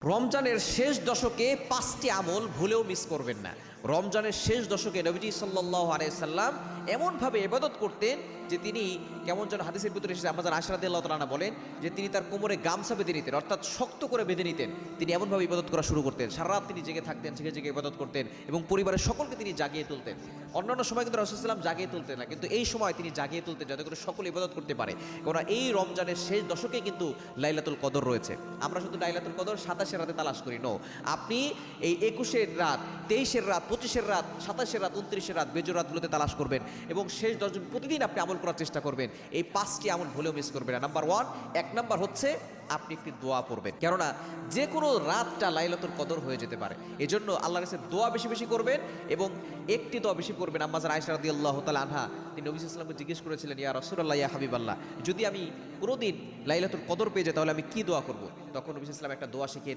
রমজানের শেষ দশকে 5টি আমল ভুলেও মিস করবেন না। রমজানের শেষ দশকে নবীজি সাল্লাল্লাহু আলাইহি সাল্লাম এমনভাবে ইবাদত করতেন যে তিনি কেমন যেন হাদিসের ভিতরে এসেছে, আমাদের আয়েশা রাদিয়াল্লাহু তাআলা বলেন যে তিনি তার কোমরে গামছা বেঁধে নিতেন, অর্থাৎ শক্ত করে বেঁধে নিতেন। তিনি এমনভাবে ইবাদত করা শুরু করতেন, সারা রাত তিনি জেগে থাকতেন, জেগে জেগে ইবাদত করতেন এবং পরিবারের সকলকে তিনি জাগিয়ে তুলতেন। অন্যান্য সময় কিন্তু রাসূলুল্লাহ সাল্লাল্লাহু আলাইহি ওয়াসাল্লাম জাগিয়ে তুলতেন না, কিন্তু এই সময় তিনি জাগিয়ে তুলতেন যাতে করে সকলে ইবাদত করতে পারে। কারণ এই রমজানের শেষ দশকে কিন্তু লাইলাতুল কদর রয়েছে। আমরা শুধু লাইলাতুল কদর 27 রাতে তালাশ করি, নো, আপনি এই 21-এর রাত, 23-এর রাত, 25-এর রাত, 27-এর রাত, 29-এর রাত, বেজোর রাতগুলোতে তালাশ করবেন এবং শেষ 10 দিন প্রতিদিন আপনি আমল করার চেষ্টা করবেন। এই 5টি আমল ভুলেও মিস করবেন না। নাম্বার 1, 1 নাম্বার হচ্ছে আপনি একটি দোয়া পড়বেন, কেননা যে কোনো রাতটা লাইলাতুল কদর হয়ে যেতে পারে। এজন্য আল্লাহর কাছে দোয়া বেশি বেশি করবেন এবং একটি দোয়া বেশি করবেন। আম্মা জান আয়েশা রাদিয়াল্লাহু তাআলা আনহা তিনি নবী সাল্লাল্লাহু আলাইহি ওয়াসাল্লামকে জিজ্ঞেস করেছিলেন, ইয়া রাসূলুল্লাহ, ইয়া হাবিবাল্লাহ, যদি আমি কোনোদিন লাইলাতুল কদর পেয়ে যাই তাহলে আমি কি দোয়া করব? তখন নবী সাল্লাল্লাহু আলাইহি ওয়াসাল্লাম একটা দোয়া শিখিয়ে